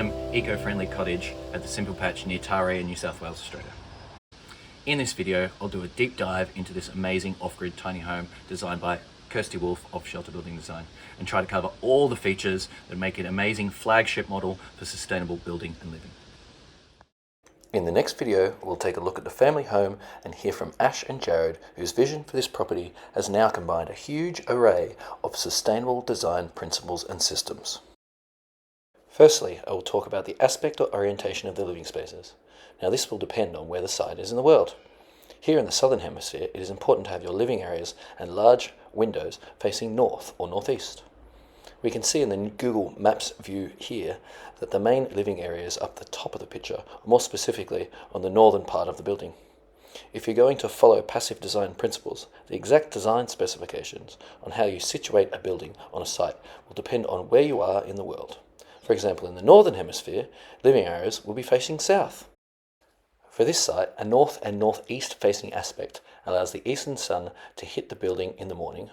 premium, eco-friendly cottage at the Simple Patch near Taree in New South Wales, Australia. In this video, I'll do a deep dive into this amazing off-grid tiny home designed by Kirsty Wolf of Shelter Building Design and try to cover all the features that make it an amazing flagship model for sustainable building and living. In the next video, we'll take a look at the family home and hear from Ash and Jarrod, whose vision for this property has now combined a huge array of sustainable design principles and systems. Firstly, I will talk about the aspect or orientation of the living spaces. Now this will depend on where the site is in the world. Here in the southern hemisphere, it is important to have your living areas and large windows facing north or northeast. We can see in the Google Maps view here that the main living areas up the top of the picture are more specifically on the northern part of the building. If you're going to follow passive design principles, the exact design specifications on how you situate a building on a site will depend on where you are in the world. For example, in the northern hemisphere, living areas will be facing south. For this site, a north and northeast facing aspect allows the eastern sun to hit the building in the morning,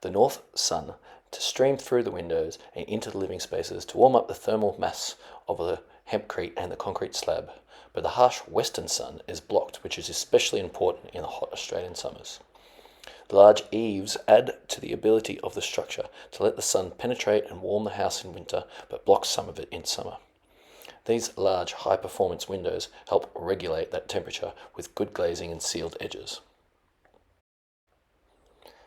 the north sun to stream through the windows and into the living spaces to warm up the thermal mass of the hempcrete and the concrete slab, but the harsh western sun is blocked, which is especially important in the hot Australian summers. The large eaves add to the ability of the structure to let the sun penetrate and warm the house in winter, but block some of it in summer. These large high-performance windows help regulate that temperature with good glazing and sealed edges.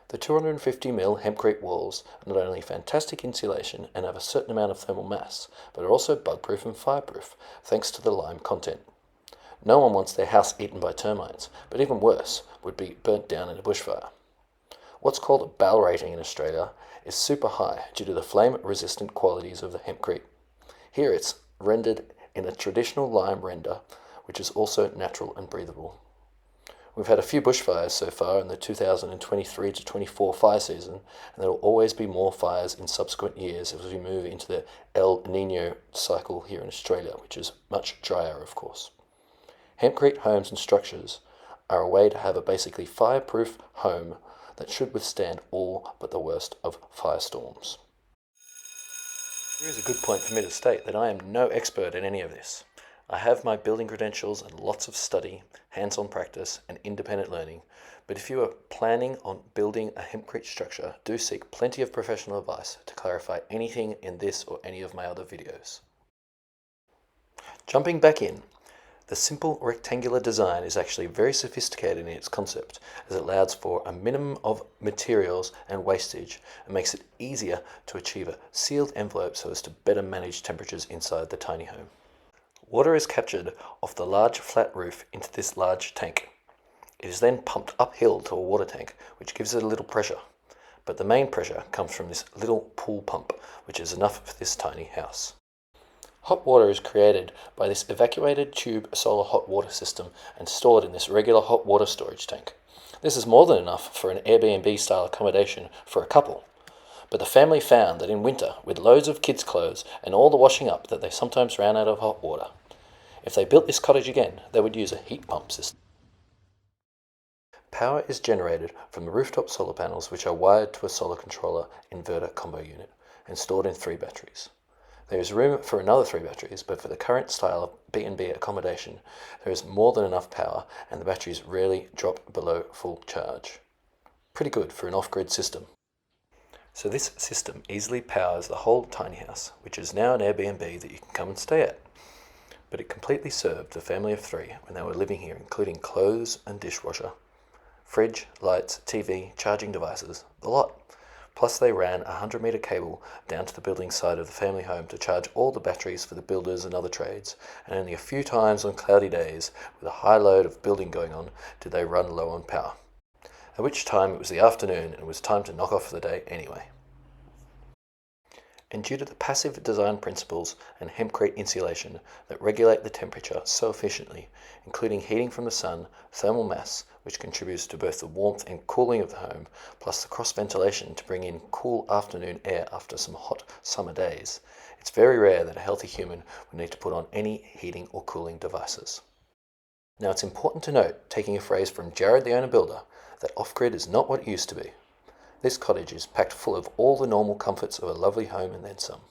The 250mm hempcrete walls are not only fantastic insulation and have a certain amount of thermal mass, but are also bug-proof and fireproof, thanks to the lime content. No one wants their house eaten by termites, but even worse would be burnt down in a bushfire. What's called a BAL rating in Australia is super high due to the flame-resistant qualities of the hempcrete. Here it's rendered in a traditional lime render, which is also natural and breathable. We've had a few bushfires so far in the 2023 to 24 fire season, and there will always be more fires in subsequent years as we move into the El Niño cycle here in Australia, which is much drier, of course. Hempcrete homes and structures are a way to have a basically fireproof home that should withstand all but the worst of firestorms. Here is a good point for me to state that I am no expert in any of this. I have my building credentials and lots of study, hands-on practice and independent learning, but if you are planning on building a hempcrete structure, do seek plenty of professional advice to clarify anything in this or any of my other videos. Jumping back in, the simple rectangular design is actually very sophisticated in its concept, as it allows for a minimum of materials and wastage and makes it easier to achieve a sealed envelope so as to better manage temperatures inside the tiny home. Water is captured off the large flat roof into this large tank. It is then pumped uphill to a water tank, which gives it a little pressure. But the main pressure comes from this little pool pump, which is enough for this tiny house. Hot water is created by this evacuated tube solar hot water system and stored in this regular hot water storage tank. This is more than enough for an Airbnb style accommodation for a couple. But the family found that in winter, with loads of kids' clothes and all the washing up, that they sometimes ran out of hot water. If they built this cottage again, they would use a heat pump system. Power is generated from the rooftop solar panels, which are wired to a solar controller inverter combo unit and stored in 3 batteries. There is room for another 3 batteries, but for the current style of B&B accommodation, there is more than enough power and the batteries rarely drop below full charge. Pretty good for an off-grid system. So this system easily powers the whole tiny house, which is now an Airbnb that you can come and stay at. But it completely served the family of 3 when they were living here, including clothes and dishwasher, fridge, lights, TV, charging devices, the lot. Plus they ran a 100-metre cable down to the building side of the family home to charge all the batteries for the builders and other trades, and only a few times on cloudy days, with a high load of building going on, did they run low on power. At which time it was the afternoon and it was time to knock off the day anyway. And due to the passive design principles and hempcrete insulation that regulate the temperature so efficiently, including heating from the sun, thermal mass, which contributes to both the warmth and cooling of the home, plus the cross ventilation to bring in cool afternoon air after some hot summer days, it's very rare that a healthy human would need to put on any heating or cooling devices. Now it's important to note, taking a phrase from Jarrod the owner builder, that off-grid is not what it used to be. This cottage is packed full of all the normal comforts of a lovely home and then some.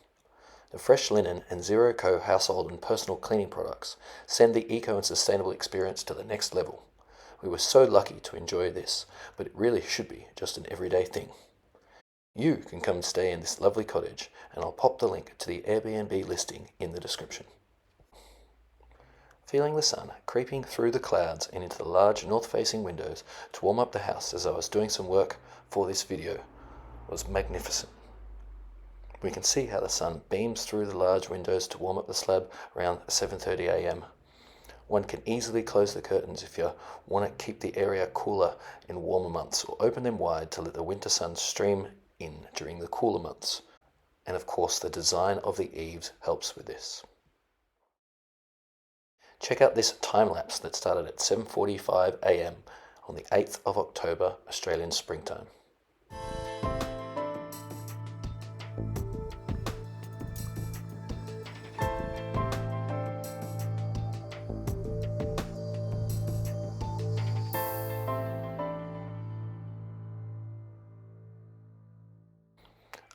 The fresh linen and Zero Co household and personal cleaning products send the eco and sustainable experience to the next level. We were so lucky to enjoy this, but it really should be just an everyday thing. You can come and stay in this lovely cottage, and I'll pop the link to the Airbnb listing in the description. Feeling the sun creeping through the clouds and into the large north-facing windows to warm up the house as I was doing some work for this video was magnificent. We can see how the sun beams through the large windows to warm up the slab around 7:30 a.m. One can easily close the curtains if you want to keep the area cooler in warmer months, or open them wide to let the winter sun stream in during the cooler months. And of course, the design of the eaves helps with this. Check out this time lapse that started at 7:45 a.m. on the 8th of October, Australian springtime.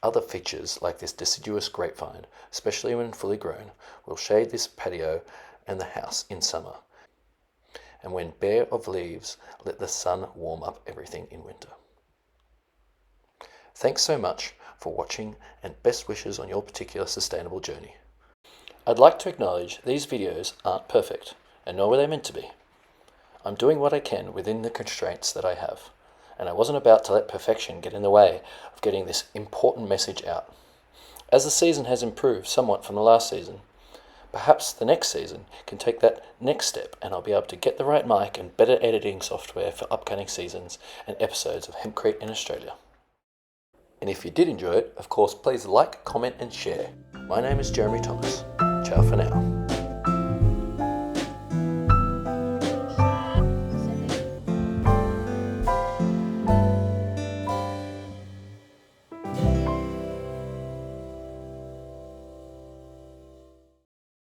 Other features like this deciduous grapevine, especially when fully grown, will shade this patio and the house in summer, and when bare of leaves, let the sun warm up everything in winter. Thanks so much for watching, and best wishes on your particular sustainable journey. I'd like to acknowledge these videos aren't perfect, and nor were they meant to be. I'm doing what I can within the constraints that I have, and I wasn't about to let perfection get in the way of getting this important message out. As the season has improved somewhat from the last season, perhaps the next season can take that next step, and I'll be able to get the right mic and better editing software for upcoming seasons and episodes of Hempcrete in Australia. And if you did enjoy it, of course, please like, comment and share. My name is Jeremy Thomas. Ciao for now.